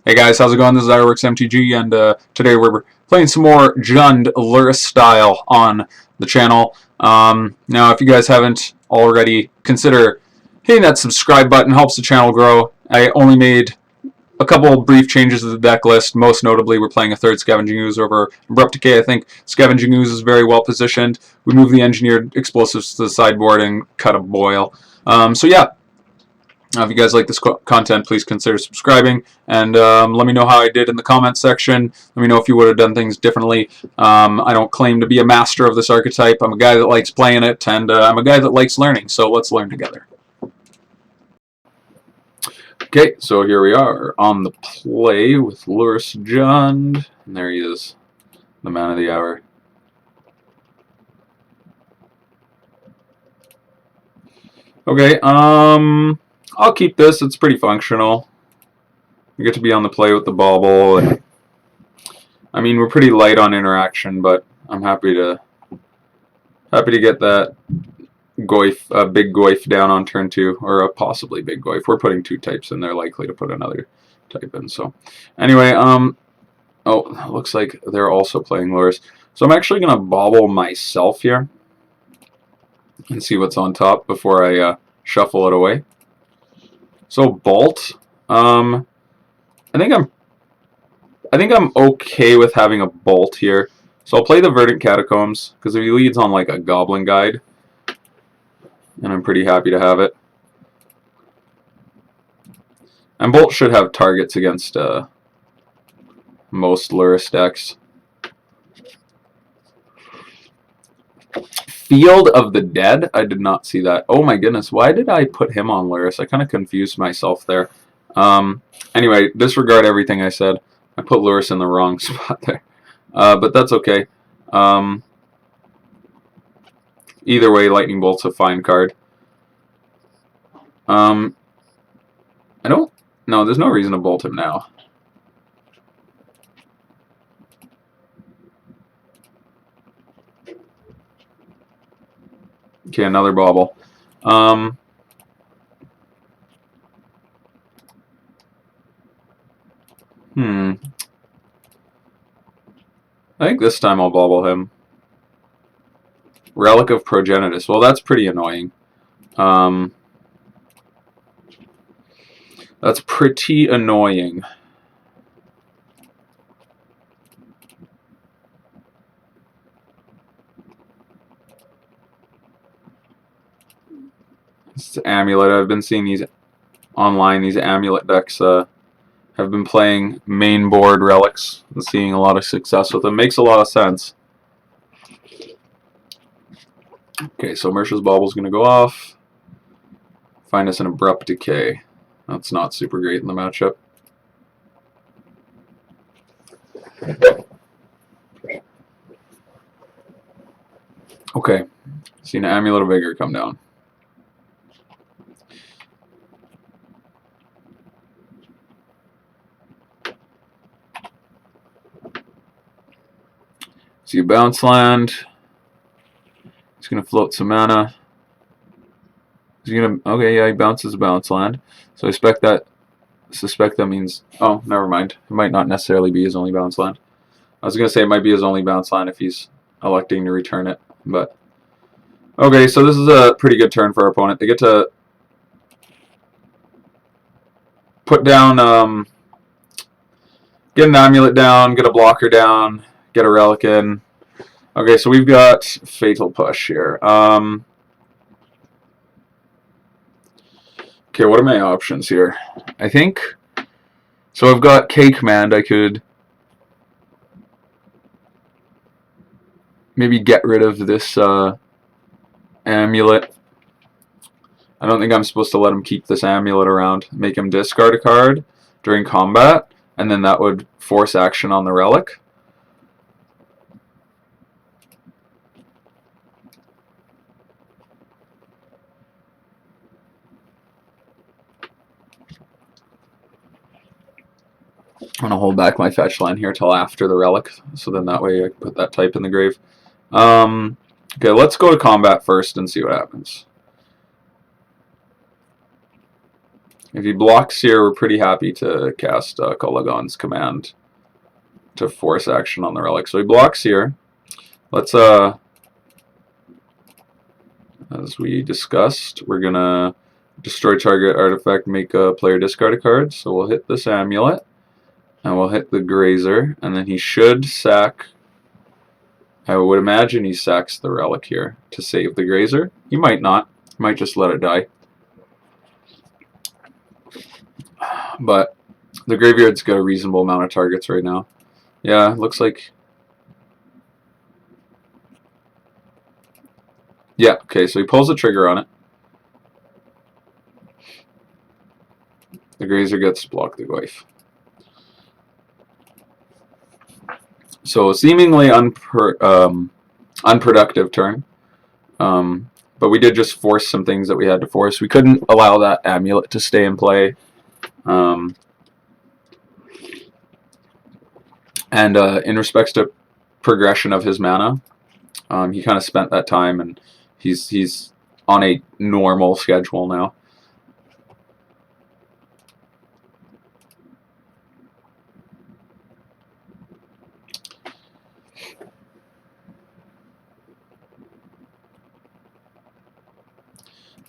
Hey guys, how's it going? This is Ironworks MTG, and today we're playing some more Jund Lurrus style on the channel. Now, if you guys haven't already, consider hitting that subscribe button. Helps the channel grow. I only made a couple brief changes to the deck list. Most notably, we're playing a third Scavenging Ooze over Abrupt Decay. I think Scavenging Ooze is very well positioned. We move the Engineered Explosives to the sideboard and cut a boil. So yeah. If you guys like this content, please consider subscribing, and let me know how I did in the comments section. Let me know if you would have done things differently. I don't claim to be a master of this archetype. I'm a guy that likes playing it, and I'm a guy that likes learning, so let's learn together. Okay, so here we are on the play with Lurrus Jund, and there he is, the man of the hour. Okay, I'll keep this. It's pretty functional. You get to be on the play with the bauble, and I mean we're pretty light on interaction, but I'm happy to get that goif, big goif down on turn 2, or a possibly big goif. We're putting 2 types in. They're likely to put another type in. So anyway, oh, it looks like they're also playing Lurrus. So I'm actually gonna bauble myself here and see what's on top before I shuffle it away. So Bolt, I think I'm okay with having a Bolt here. So I'll play the Verdant Catacombs, because if he leads on like a Goblin Guide, and I'm pretty happy to have it. And Bolt should have targets against most Lurrus decks. Field of the Dead? I did not see that. Oh my goodness, why did I put him on Lurrus? I kind of confused myself there. Anyway, disregard everything I said. I put Lurrus in the wrong spot there. But that's okay. Either way, Lightning Bolt's a fine card. I don't... No, there's no reason to bolt him now. Okay, another bauble. I think this time I'll bauble him. Relic of Progenitus. Well, that's pretty annoying. That's pretty annoying. It's Amulet. I've been seeing these online. These Amulet decks have been playing main board relics and seeing a lot of success with them. Makes a lot of sense. Okay, so Mersh's Bauble's going to go off. Find us an Abrupt Decay. That's not super great in the matchup. Okay, see an Amulet of Vigor come down. See a bounce land. He's gonna float some mana. He's gonna yeah, he bounces a bounce land. So I suspect that means, oh, never mind. It might not necessarily be his only bounce land. I was gonna say it might be his only bounce land if he's electing to return it, but okay, so this is a pretty good turn for our opponent. They get to put down get an Amulet down, get a blocker down, get a relic in. Okay, so we've got Fatal Push here. Okay, what are my options here? I think, so I've got K Command. I could maybe get rid of this Amulet. I don't think I'm supposed to let him keep this Amulet around. Make him discard a card during combat, and then that would force action on the relic. I'm going to hold back my fetch line here till after the relic, so then that way I can put that type in the grave. Okay, let's go to combat first and see what happens. If he blocks here, we're pretty happy to cast Kolagon's command to force action on the relic. So he blocks here. Let's, as we discussed, we're going to destroy target artifact, make a player discard a card. So we'll hit this Amulet, and we'll hit the Grazer, and then he should sack. I would imagine he sacks the relic here to save the Grazer. He might not. He might just let it die. But the graveyard's got a reasonable amount of targets right now. Yeah, looks like... Yeah, okay, so he pulls the trigger on it. The Grazer gets to block the Goyf. So seemingly unproductive turn. But we did just force some things that we had to force. We couldn't allow that Amulet to stay in play. And in respects to progression of his mana, he kind of spent that time, and he's on a normal schedule now.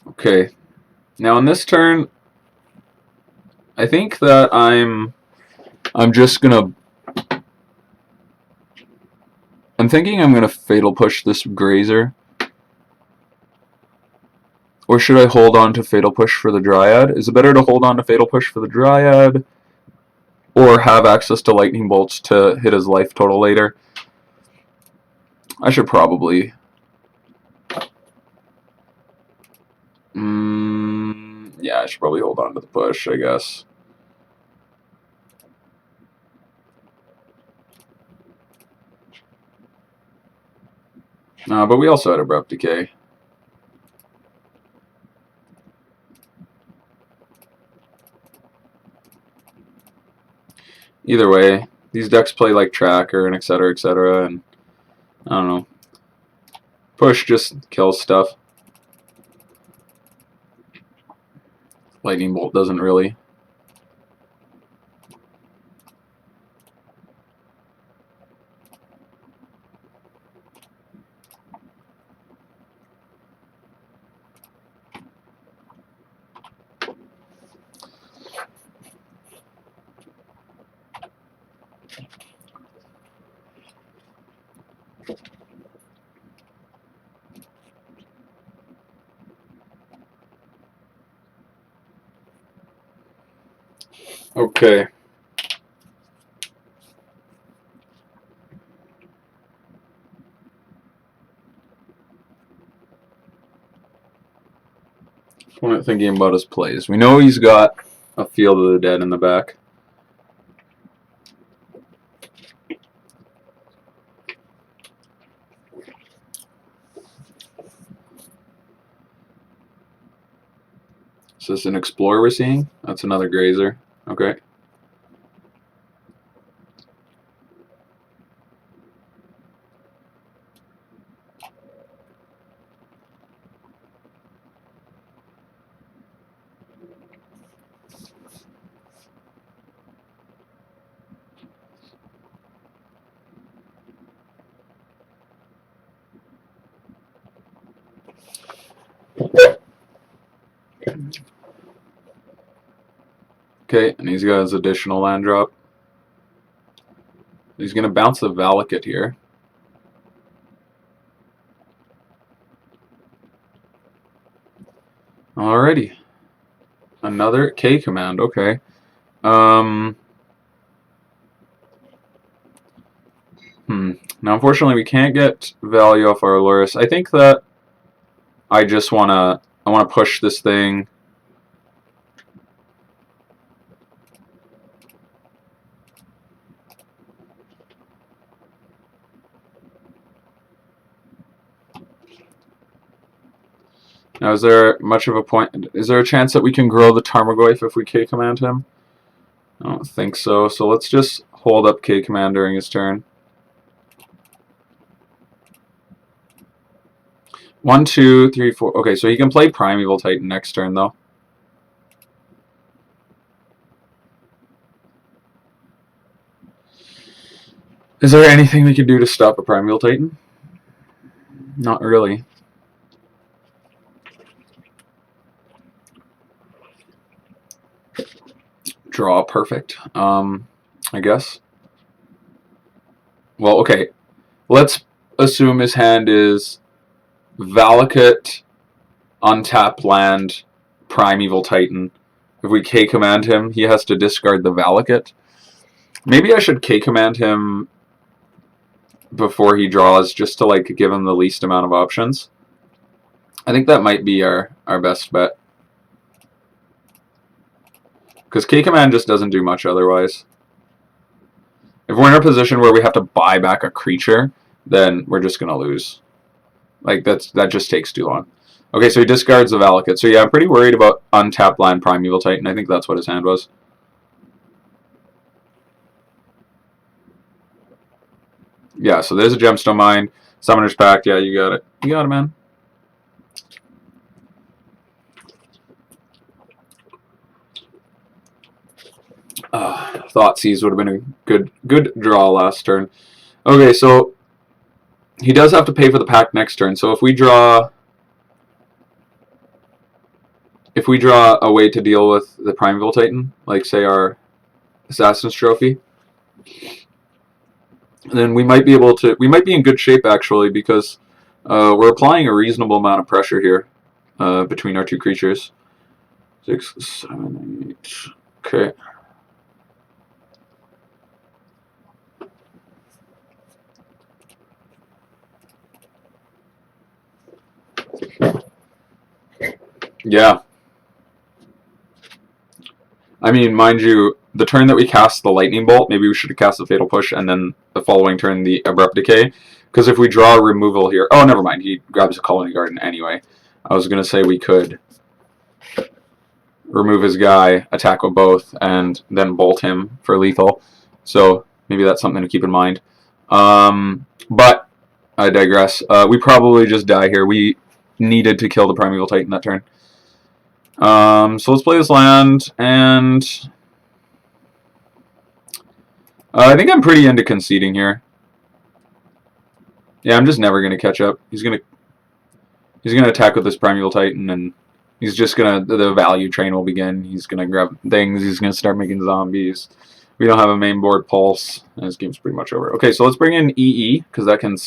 Okay, now in this turn, I think that I'm thinking I'm gonna Fatal Push this Grazer. Or should I hold on to Fatal Push for the Dryad? Is it better to hold on to Fatal Push for the Dryad, or have access to Lightning Bolts to hit his life total later? I should probably... yeah, I should probably hold on to the push, I guess. But we also had Abrupt Decay. Either way, these decks play like Tracker and etc., and I don't know. Push just kills stuff. Lightning Bolt doesn't really. Okay. Opponent thinking about his plays. We know he's got a Field of the Dead in the back. Is this an Explorer we're seeing? That's another Grazer. Okay. Okay, and he's got his additional land drop. He's going to bounce the Valakut here. Alrighty. Another K command, okay. Now, unfortunately, we can't get value off our Lurrus. I think that I just want to push this thing. Now, is there much of a point? Is there a chance that we can grow the Tarmogoyf if we K command him? I don't think so. So let's just hold up K command during his turn. 1, 2, 3, 4. Okay, so he can play Primeval Titan next turn, though. Is there anything we can do to stop a Primeval Titan? Not really. Draw perfect. I guess. Well, okay. Let's assume his hand is Valakut, untap land, Primeval Titan. If we K-command him, he has to discard the Valakut. Maybe I should K-command him before he draws, just to like give him the least amount of options. I think that might be our best bet. Because K-command just doesn't do much otherwise. If we're in a position where we have to buy back a creature, then we're just going to lose. Like, that just takes too long. Okay, so he discards the Valakut. So yeah, I'm pretty worried about untapped land Primeval Titan. I think that's what his hand was. Yeah, so there's a Gemstone Mine. Summoner's Pact. Yeah, you got it. You got it, man. Thoughtseize would have been a good draw last turn. Okay, so he does have to pay for the pack next turn. So if we draw a way to deal with the Primeval Titan, like say our Assassin's Trophy, then we might be in good shape actually, because we're applying a reasonable amount of pressure here between our two creatures. 6, 7, 8. Okay. Yeah. I mean, mind you, the turn that we cast the Lightning Bolt, maybe we should have cast the Fatal Push, and then the following turn the Abrupt Decay. Because if we draw a removal here... Oh, never mind. He grabs a Colony Garden anyway. I was going to say we could remove his guy, attack with both, and then bolt him for lethal. So maybe that's something to keep in mind. But I digress. We probably just die here. We needed to kill the Primeval Titan that turn. So let's play this land, and I think I'm pretty into conceding here. Yeah, I'm just never gonna catch up. He's gonna attack with this Primeval Titan, and he's just gonna, the value train will begin. He's gonna grab things. He's gonna start making zombies. We don't have a main board pulse, and this game's pretty much over. Okay, so let's bring in EE, because that can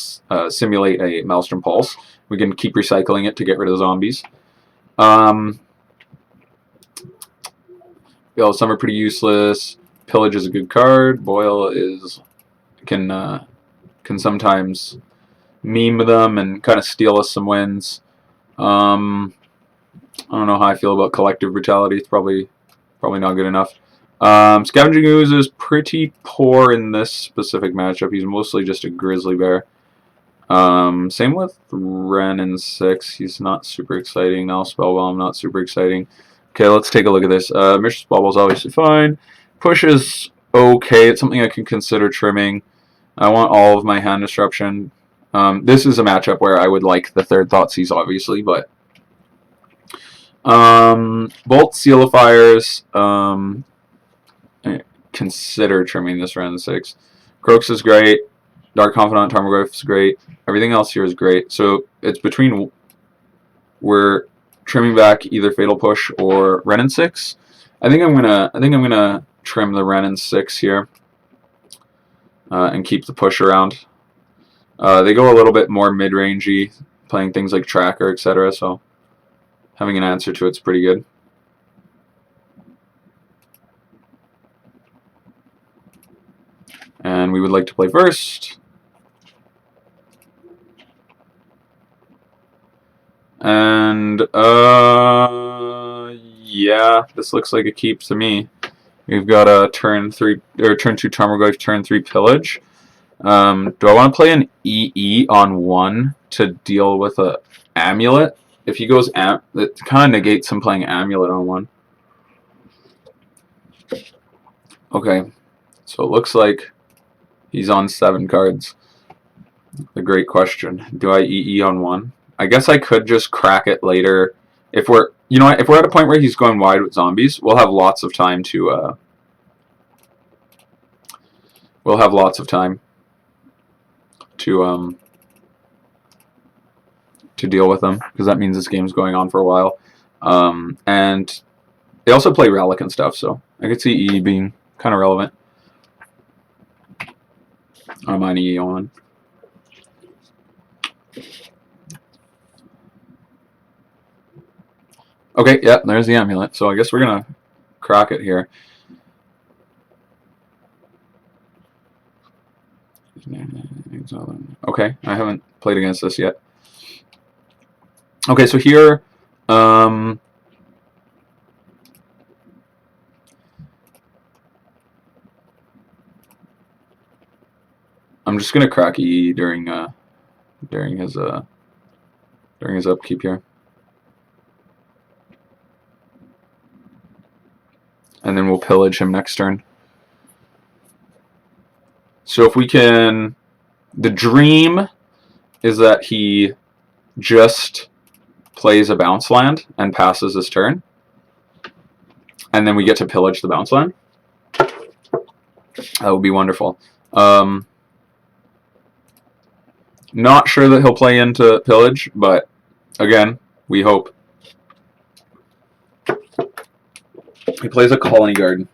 simulate a Maelstrom Pulse. We can keep recycling it to get rid of zombies. Some are pretty useless. Pillage is a good card. Boil can sometimes meme them and kind of steal us some wins. I don't know how I feel about Collective Brutality. It's probably not good enough. Scavenging Ooze is pretty poor in this specific matchup. He's mostly just a Grizzly Bear. Same with Ren and 6. He's not super exciting. Now Spellbomb, not super exciting. Okay, let's take a look at this. Mistress Bauble is obviously fine. Push is okay. It's something I can consider trimming. I want all of my hand disruption. This is a matchup where I would like the third Thoughtseize, obviously, but Bolt, Seal of Fires. Consider trimming this round 6. Kroxa is great. Dark Confidant, Tarmogoyf is great. Everything else here is great. So it's between we're trimming back either Fatal Push or Ren and 6. I think I'm gonna trim the Ren and 6 here and keep the push around. They go a little bit more mid-rangey, playing things like Tracker, etc. So having an answer to it's pretty good. And we would like to play first. And yeah, this looks like a keep to me. We've got a turn 2 Tarmogoyf, turn 3 Pillage. Do I want to play an EE on 1 to deal with a Amulet? If he goes it kind of negates him playing Amulet on 1. Okay, so it looks like he's on 7 cards. The great question: do I EE on 1? I guess I could just crack it later. If we're, if we're at a point where he's going wide with zombies, we'll have lots of time to. We'll have lots of time to deal with them, because that means this game's going on for a while. And they also play Relic and stuff, so I could see E being kind of relevant. I don't mind E on. Okay, yeah, there's the Amulet. So I guess we're gonna crack it here. Okay, I haven't played against this yet. Okay, so here, I'm just gonna crack E during his upkeep here, and then we'll pillage him next turn. So if we can, the dream is that he just plays a bounce land and passes his turn, and then we get to pillage the bounce land. That would be wonderful. Not sure that he'll play into pillage, but again, we hope. He plays a colony garden.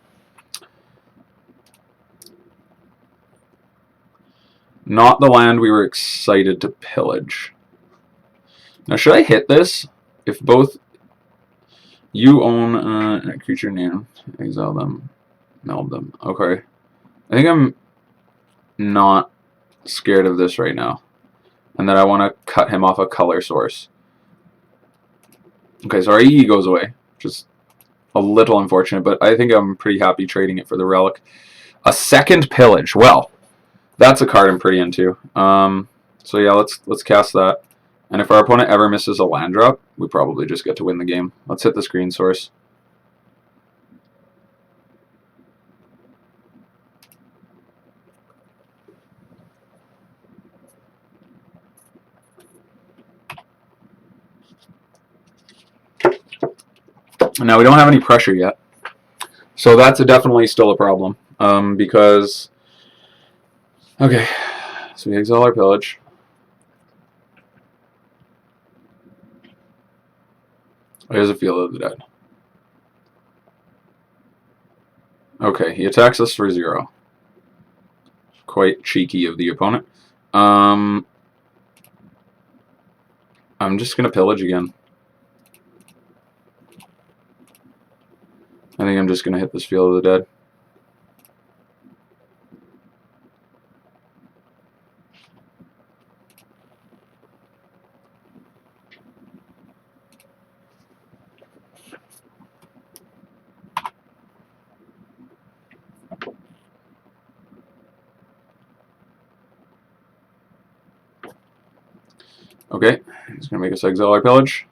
Not the land we were excited to pillage. Now, should I hit this? If both you own a creature name, exile them, meld them. Okay. I think I'm not scared of this right now. And that I want to cut him off a color source. Okay, so our EE goes away, which is a little unfortunate, but I think I'm pretty happy trading it for the Relic. A second pillage. Well, that's a card I'm pretty into. So yeah, let's cast that. And if our opponent ever misses a land drop, we probably just get to win the game. Let's hit the screen source. Now, we don't have any pressure yet, so that's definitely still a problem, because... Okay, so we exile our pillage. Here's a Field of the Dead. Okay, he attacks us for 0. Quite cheeky of the opponent. I'm just going to pillage again. I think I'm just going to hit this Field of the Dead. Okay, he's going to make us exile our pillage.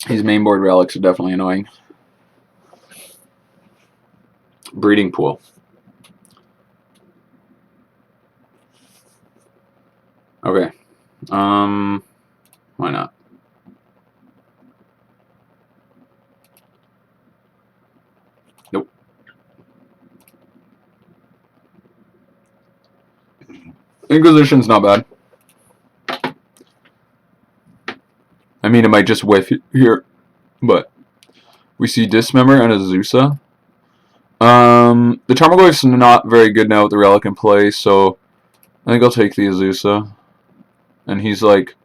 These mainboard relics are definitely annoying. Breeding pool. Okay. Why not? Nope. Inquisition's not bad. I mean, it might just whiff here, but we see Dismember and Azusa. The Tarmogoyf's not very good now with the Relic in play, so I think I'll take the Azusa. And he's like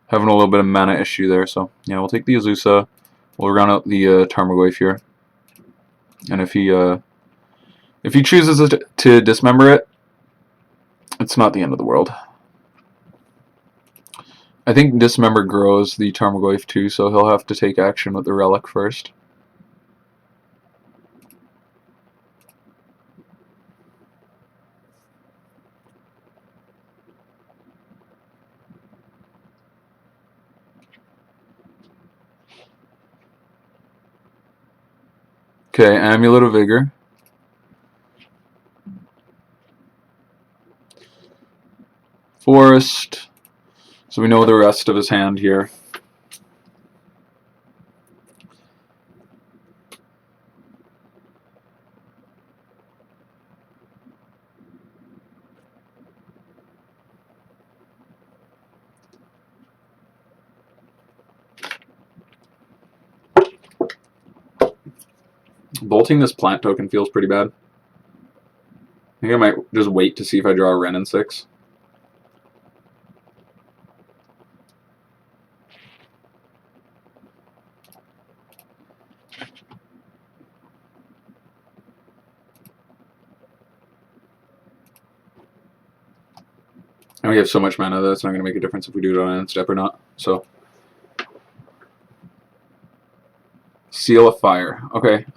having a little bit of mana issue there, so yeah, we'll take the Azusa. We'll round out the Tarmogoyf here. And if he chooses to dismember it, it's not the end of the world. I think Dismember grows the Tarmogoyf too, so he'll have to take action with the Relic first. Okay, Amulet of Vigor. Forest. So we know the rest of his hand here. Bolting this plant token feels pretty bad. I think I might just wait to see if I draw a Wrenn in 6. And we have so much mana that it's not going to make a difference if we do it on end step or not. So, Seal of Fire. Okay.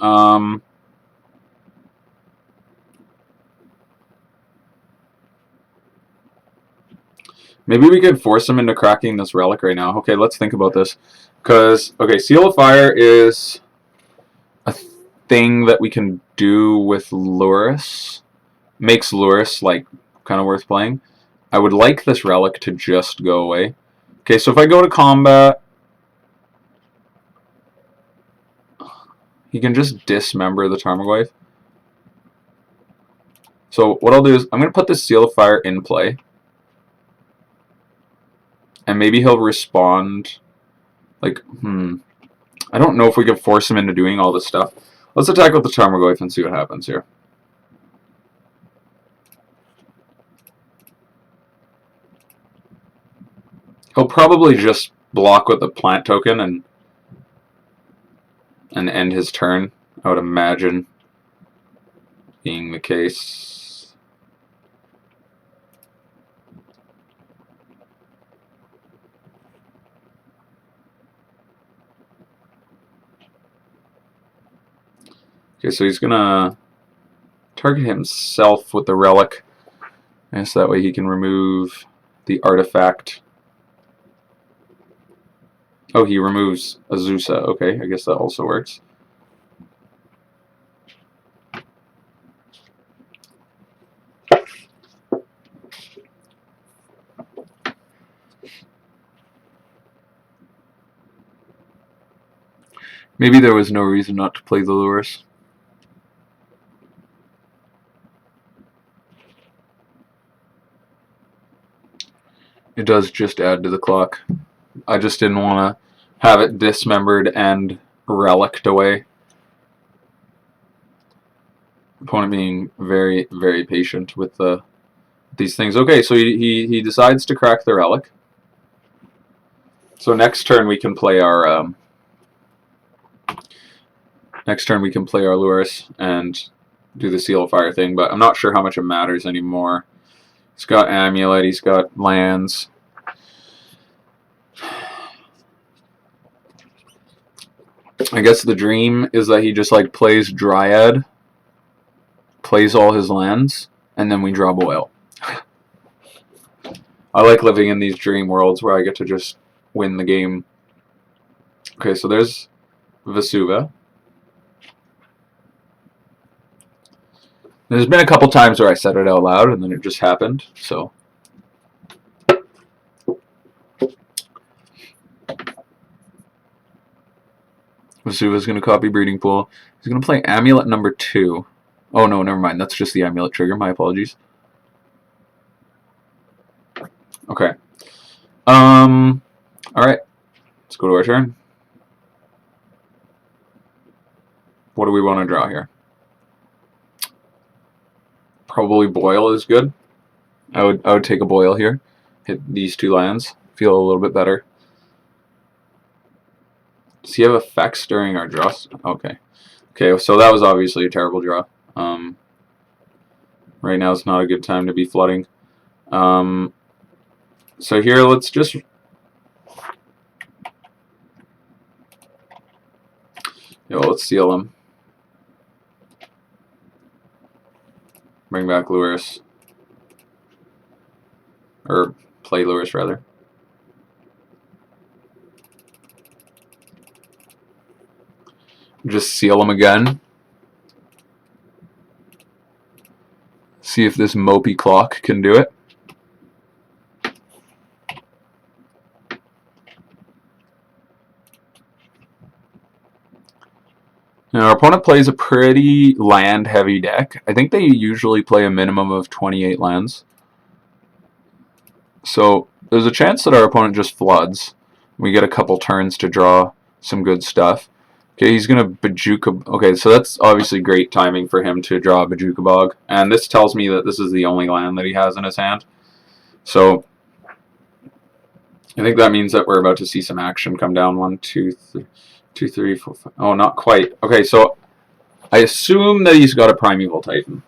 Maybe we could force him into cracking this relic right now. Okay, let's think about this. Because, okay, Seal of Fire is a thing that we can do with Lurrus. Makes Lurrus, like, kind of worth playing. I would like this relic to just go away. Okay, so if I go to combat, he can just dismember the Tarmogoyf. So what I'll do is I'm going to put this Seal of Fire in play. And maybe he'll respond. Like, I don't know if we can force him into doing all this stuff. Let's attack with the Tarmogoyf and see what happens here. He'll probably just block with the plant token and end his turn, I would imagine being the case. Okay, so he's gonna target himself with the relic, and so that way he can remove the artifact. Oh, he removes Azusa. Okay, I guess that also works. Maybe there was no reason not to play the Lurrus. It does just add to the clock. I just didn't want to have it dismembered and reliced away. Opponent being very, very patient with these things. Okay, so he decides to crack the relic. So next turn we can play our Lurrus and do the Seal of Fire thing, but I'm not sure how much it matters anymore. He's got Amulet, he's got lands. I guess the dream is that he just like plays Dryad, plays all his lands, and then we draw Boil. I like living in these dream worlds where I get to just win the game. Okay, so there's Vesuva. There's been a couple times where I said it out loud and then it just happened, so. Vesuva's going to copy Breeding Pool. He's going to play Amulet number 2. Oh no, never mind. That's just the Amulet trigger. My apologies. Okay. Alright. Let's go to our turn. What do we want to draw here? Probably Boil is good. I would take a Boil here. Hit these 2 lands. Feel a little bit better. Does he have effects during our draws? Okay. Okay, so that was obviously a terrible draw. Right now is not a good time to be flooding. So here, let's just... let's seal him. Bring back Lurrus. Or play Lurrus, rather. Just seal him again. See if this mopey clock can do it. Now, our opponent plays a pretty land-heavy deck. I think they usually play a minimum of 28 lands. So there's a chance that our opponent just floods. We get a couple turns to draw some good stuff. Okay, he's gonna Bajuka. Okay, so that's obviously great timing for him to draw a Bajuka Bog, and this tells me that this is the only land that he has in his hand. So I think that means that we're about to see some action come down. 1, 2, 3, 2, 3, 4, 5. Oh, not quite. Okay, so I assume that he's got a Primeval Titan.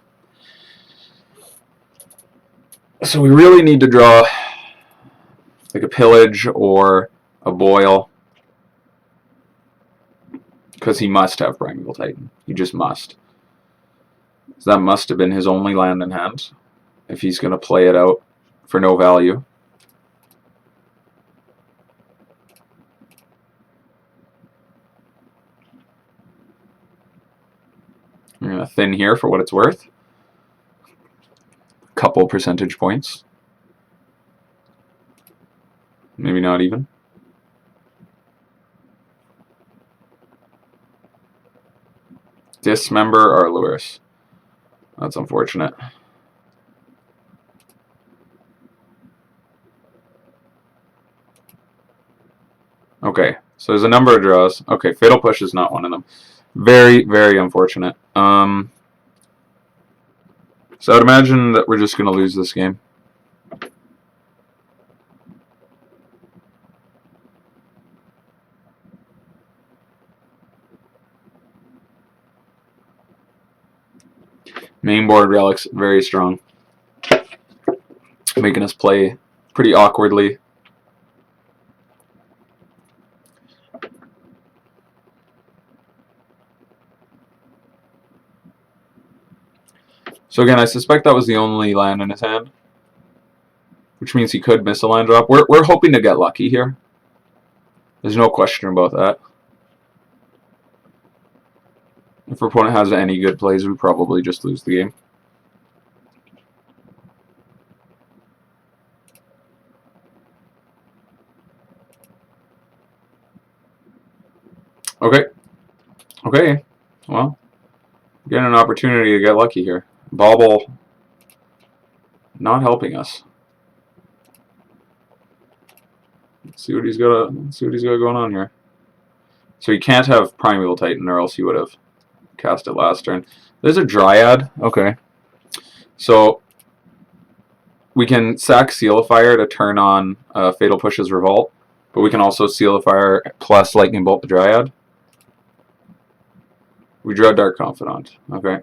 So we really need to draw like a Pillage or a Boil, because he must have Primeval Titan. He just must. So that must have been his only land in hand, if he's going to play it out for no value. I'm going to thin here for what it's worth. Couple percentage points. Maybe not even. Dismember our Lurrus. That's unfortunate. Okay, so there's a number of draws. Okay, Fatal Push is not one of them. Very, very unfortunate. So I'd imagine that we're just going to lose this game. Mainboard Relics, very strong. Making us play pretty awkwardly. So again, I suspect that was the only land in his hand, which means he could miss a land drop. We're hoping to get lucky here. There's no question about that. If our opponent has any good plays, we probably just lose the game. Okay. Okay. Well, getting an opportunity to get lucky here. Bauble not helping us. Let's see what he's got. Let's see what he's got going on here. So he can't have Primeval Titan, or else he would have cast it last turn. There's a Dryad. Okay. So we can sack Seal of Fire to turn on Fatal Push's Revolt, but we can also Seal of Fire plus Lightning Bolt the Dryad. We draw Dark Confidant. Okay.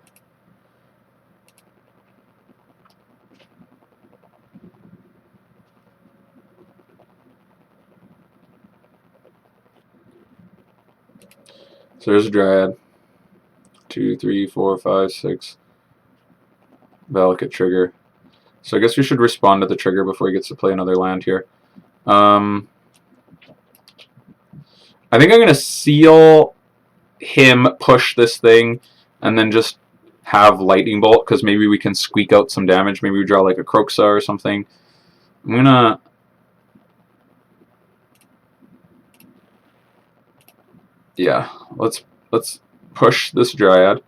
So there's a Dryad. 2, 3, 4, 5, 6. Valakut trigger. So I guess we should respond to the trigger before he gets to play another land here. I think I'm going to seal him, push this thing, and then just have Lightning Bolt, because maybe we can squeak out some damage. Maybe we draw like a Kroxa or something. I'm going to... Yeah, let's push this Dryad.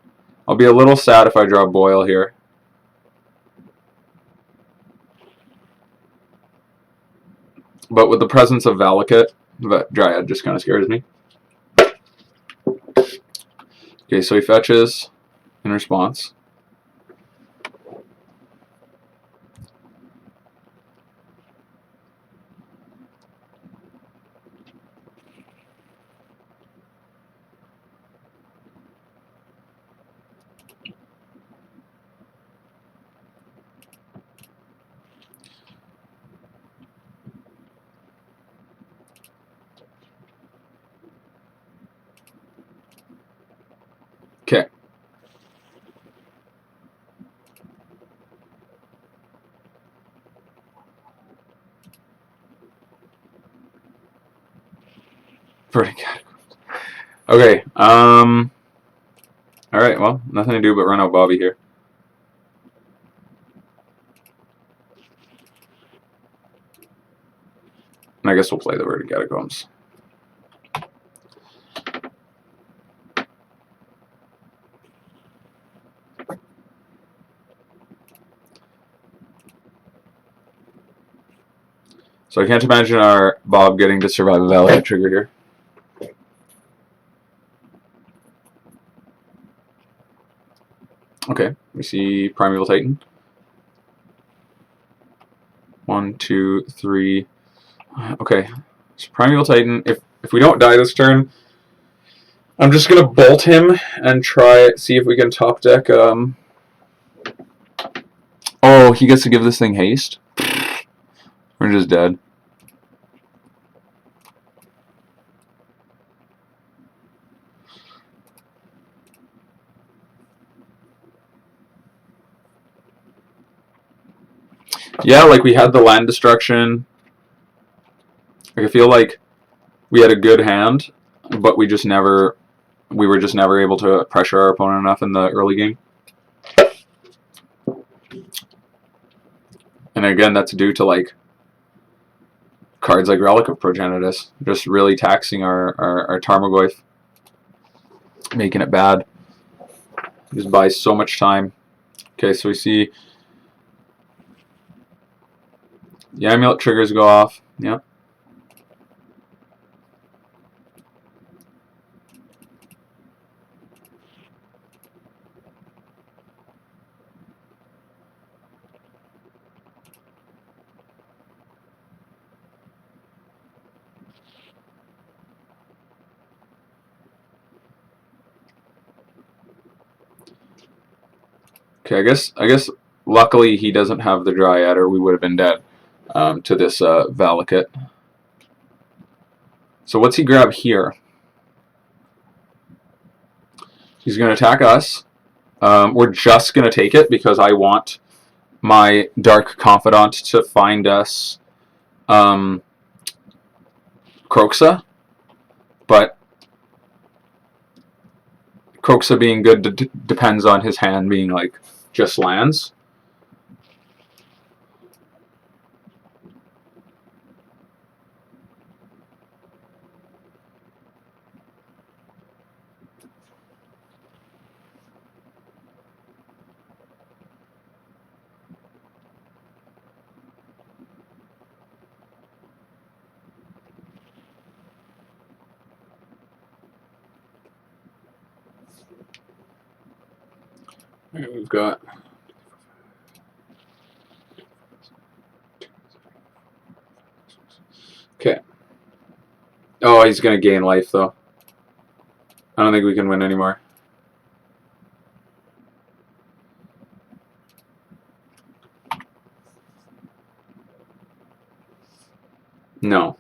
I'll be a little sad if I draw Boil here. But with the presence of Valakut, that Dryad just kind of scares me. Okay, so he fetches in response. Okay. Pretty good. Okay. Alright, well, nothing to do but run out Bobby here. And I guess we'll play the Verdant Catacombs. So I can't imagine our Bob getting to survive a Valakut trigger here. Okay, we see Primeval Titan. 1, 2, 3. Okay, so Primeval Titan. If we don't die this turn, I'm just gonna bolt him and try see if we can top deck. Oh, he gets to give this thing haste. We're just dead. Yeah, like we had the land destruction. Like I feel like we had a good hand, but we were just never able to pressure our opponent enough in the early game. And again, that's due to like cards like Relic of Progenitus, just really taxing our Tarmogoyf, making it bad. Just buys so much time. Okay, so we see the Amulet triggers go off. Yep. Okay, I guess luckily he doesn't have the Dryad, or we would have been dead to this Valakut. So what's he grab here? He's going to attack us. We're just going to take it because I want my Dark Confidant to find us Kroxa. But Kroxa being good depends on his hand being like just lands. We've got okay. Oh, he's gonna gain life though. I don't think we can win anymore. No.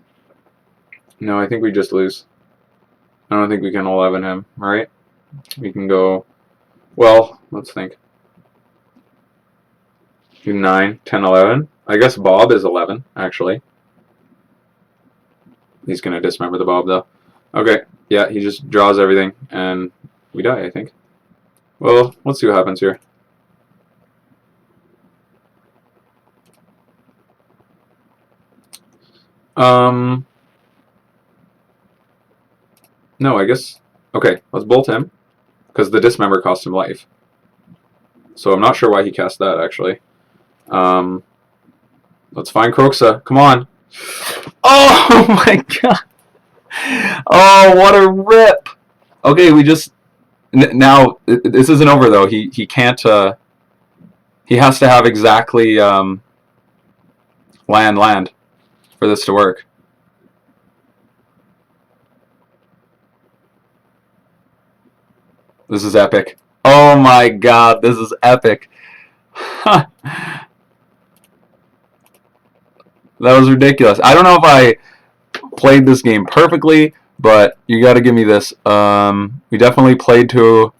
No, I think we just lose. I don't think we can 11 him, right? We can go, well, let's think. Do 9, 10, 11. I guess Bob is 11, actually. He's going to dismember the Bob, though. Okay, yeah, he just draws everything, and we die, I think. Well, let's see what happens here. No, I guess... Okay, let's bolt him, because the dismember cost him life. So I'm not sure why he cast that, actually. Let's find Kroxa. Come on. Oh my god. Oh, what a rip. Okay, we just... Now, this isn't over, though. He can't... he has to have exactly land for this to work. This is epic. Oh my god, this is epic. That was ridiculous. I don't know if I played this game perfectly, but you got to give me this. We definitely played to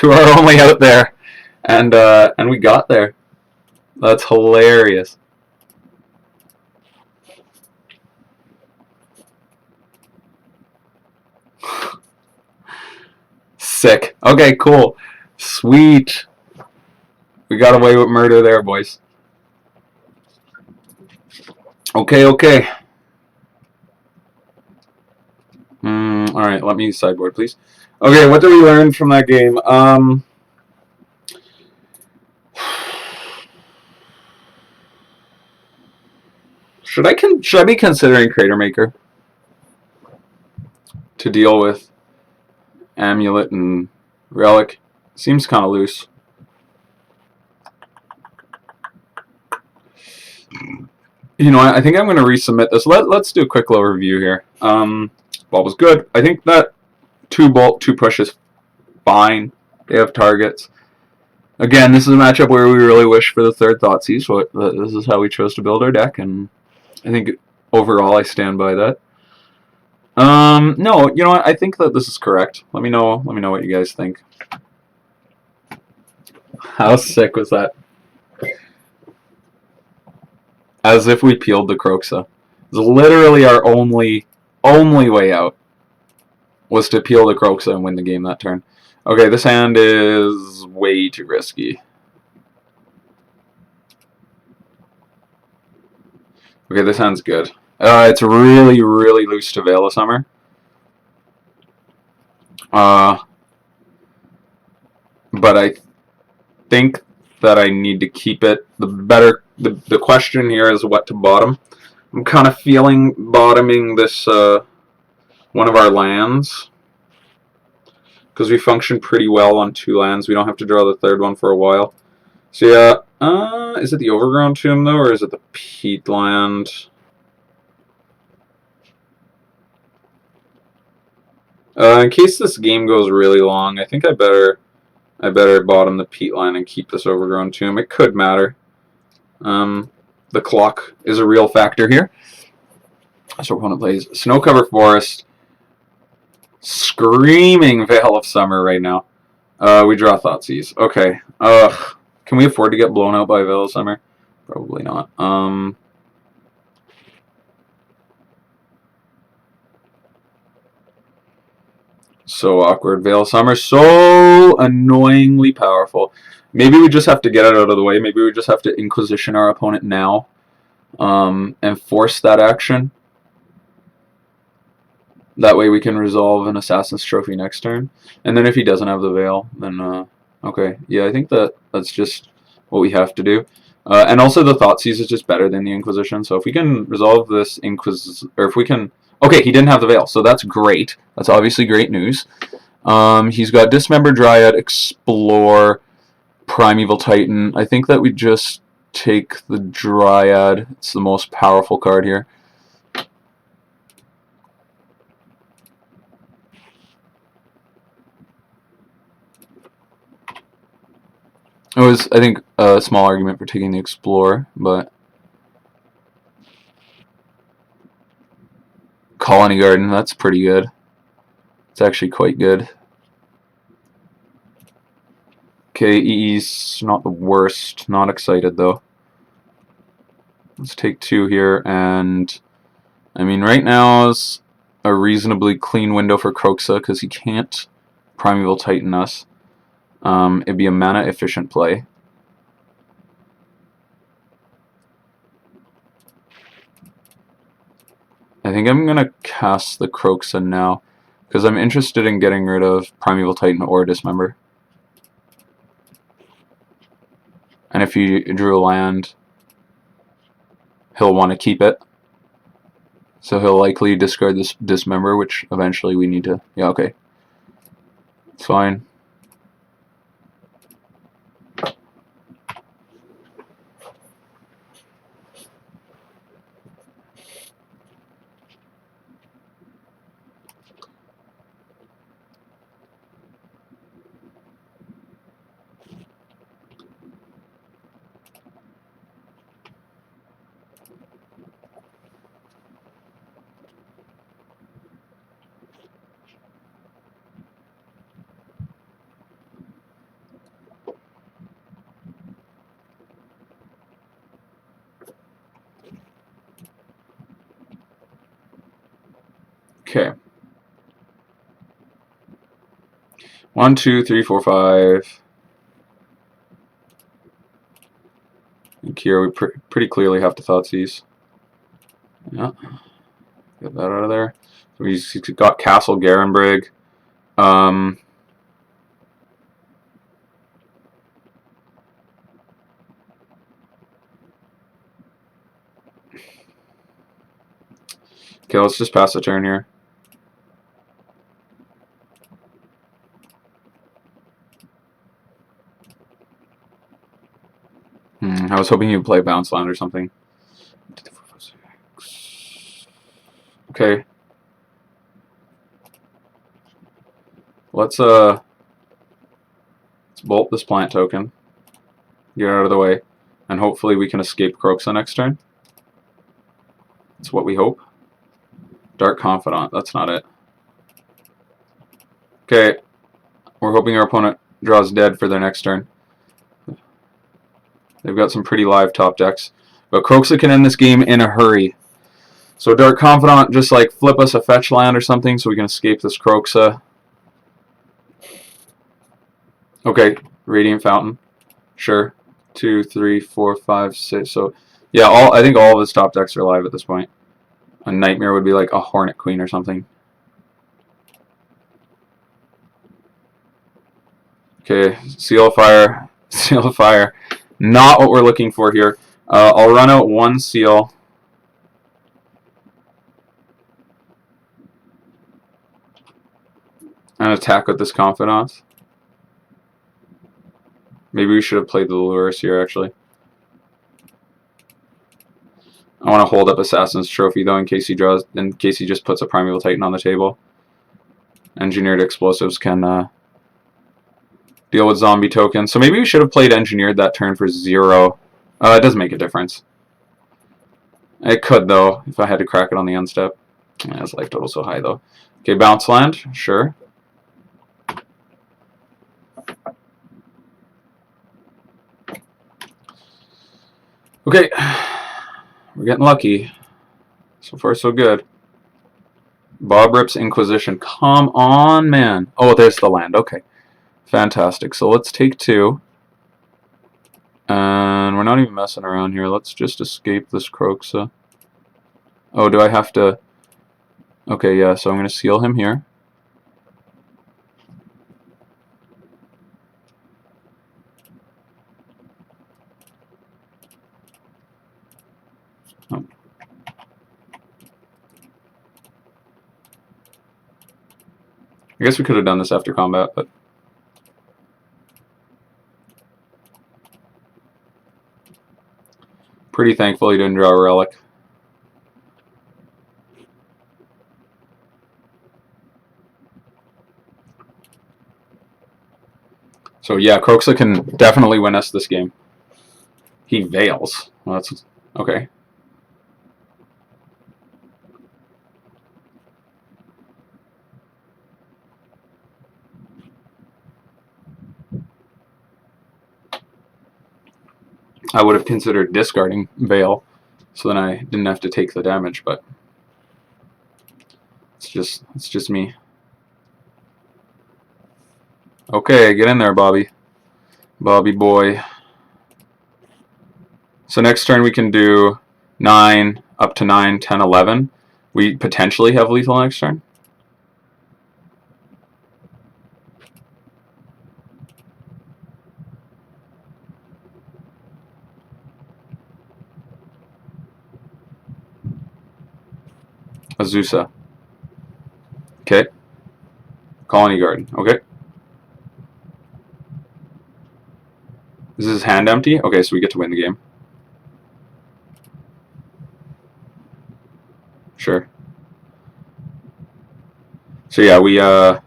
our only out there, and we got there. That's hilarious. Sick. Okay, cool. Sweet. We got away with murder there, boys. Okay, okay. Alright, let me sideboard, please. Okay, what did we learn from that game? Should I be considering Crater Maker to deal with Amulet and Relic? Seems kind of loose. You know, I think I'm going to resubmit this. Let's do a quick little review here. Ball was good. I think that 2 bolt, 2 push is fine. They have targets. Again, this is a matchup where we really wish for the 3rd Thoughtseize, so this is how we chose to build our deck, and I think overall I stand by that. No, you know what? I think that this is correct. Let me know what you guys think. How sick was that? As if we peeled the Kroxa. It's literally our only way out was to peel the Kroxa and win the game that turn. Okay, this hand is way too risky. Okay, this hand's good. It's really loose to Veil of Summer. But I think that I need to keep it. The question here is what to bottom. I'm kind of feeling bottoming this one of our lands, because we function pretty well on 2 lands. We don't have to draw the 3rd one for a while. So yeah, is it the Overgrown Tomb though, or is it the Peat land? In case this game goes really long, I think I better bottom the Peat land and keep this Overgrown Tomb. It could matter. The clock is a real factor here. So opponent plays Snow Covered Forest, screaming Veil of Summer right now. We draw Thoughtseize. Okay. Can we afford to get blown out by Veil of Summer? Probably not. So awkward. Veil of Summer, so annoyingly powerful. Maybe we just have to get it out of the way. Maybe we just have to Inquisition our opponent now, and force that action. That way we can resolve an Assassin's Trophy next turn. And then if he doesn't have the Veil, then, okay. Yeah, I think that's just what we have to do. And also the Thoughtseize is just better than the Inquisition. So if we can resolve this or if we can... Okay, he didn't have the Veil, so that's great. That's obviously great news. He's got Dismember Dryad, Explore, Primeval Titan. I think that we just take the Dryad. It's the most powerful card here. It was, I think, a small argument for taking the Explorer, but... Colony Garden, that's pretty good. It's actually quite good. Okay, EE's not the worst. Not excited, though. Let's take 2 here, and... I mean, right now is a reasonably clean window for Kroxa, because he can't Primeval Titan us. It'd be a mana-efficient play. I think I'm going to cast the Kroxa now, because I'm interested in getting rid of Primeval Titan or Dismember. And if he drew a land, he'll want to keep it. So he'll likely discard this Dismember, which eventually we need to... Yeah, okay. It's fine. Okay. 1, 2, 3, 4, 5. And here we pretty clearly have to Thoughtseize. Yeah. Get that out of there. So he's got Castle Garenbrig. Okay, let's just pass the turn here. I was hoping he would play Bounce Land or something. Okay. Let's bolt this plant token. Get it out of the way. And hopefully we can escape Kroxa next turn. That's what we hope. Dark Confidant, that's not it. Okay. We're hoping our opponent draws dead for their next turn. They've got some pretty live top decks. But Kroxa can end this game in a hurry. So Dark Confidant, just like flip us a fetch land or something so we can escape this Kroxa. Okay, Radiant Fountain. Sure. 2, 3, 4, 5, 6. So yeah, I think all of his top decks are live at this point. A Nightmare would be like a Hornet Queen or something. Okay, Seal of Fire. Seal of Fire. Not what we're looking for here. I'll run out one seal. And attack with this Confidant. Maybe we should have played the Lurrus here, actually. I want to hold up Assassin's Trophy, though, in case he just puts a Primeval Titan on the table. Engineered Explosives can deal with zombie tokens. So maybe we should have played Engineered that turn for 0. It doesn't make a difference. It could, though, if I had to crack it on the end step. Yeah, his life total so high, though. Okay, Bounce Land, sure. Okay, we're getting lucky. So far, so good. Bob Rip's Inquisition. Come on, man. Oh, there's the land. Okay, fantastic. So let's take 2. And we're not even messing around here. Let's just escape this Kroxa. Oh, do I have to... Okay, yeah, so I'm going to seal him here. Oh. I guess we could have done this after combat, but... Pretty thankful he didn't draw a relic. So yeah, Kroxa can definitely win us this game. He Veils. Well, that's... Okay. I would have considered discarding Veil, so then I didn't have to take the damage, but it's just me. Okay, get in there, Bobby. Bobby boy. So next turn we can do 9, up to 9, 10, 11. We potentially have lethal next turn. Azusa. Okay. Colony Garden. Okay. Is his hand empty? Okay, so we get to win the game. Sure. So yeah, we have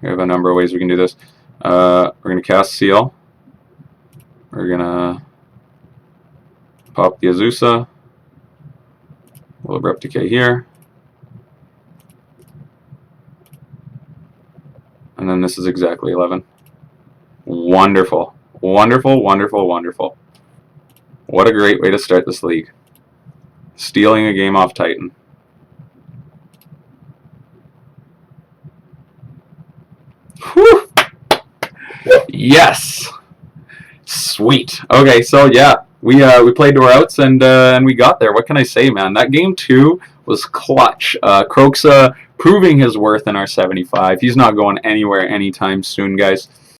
a number of ways we can do this. We're going to cast Seal. We're going to pop the Azusa. We'll abrupt decay here. And then this is exactly 11. Wonderful. Wonderful, wonderful, wonderful. What a great way to start this league. Stealing a game off Titan. Whew. Yes! Sweet. Okay, so yeah, we played to our outs and we got there. What can I say, man? That game 2 was clutch. Kroxa proving his worth in our 75. He's not going anywhere anytime soon, guys.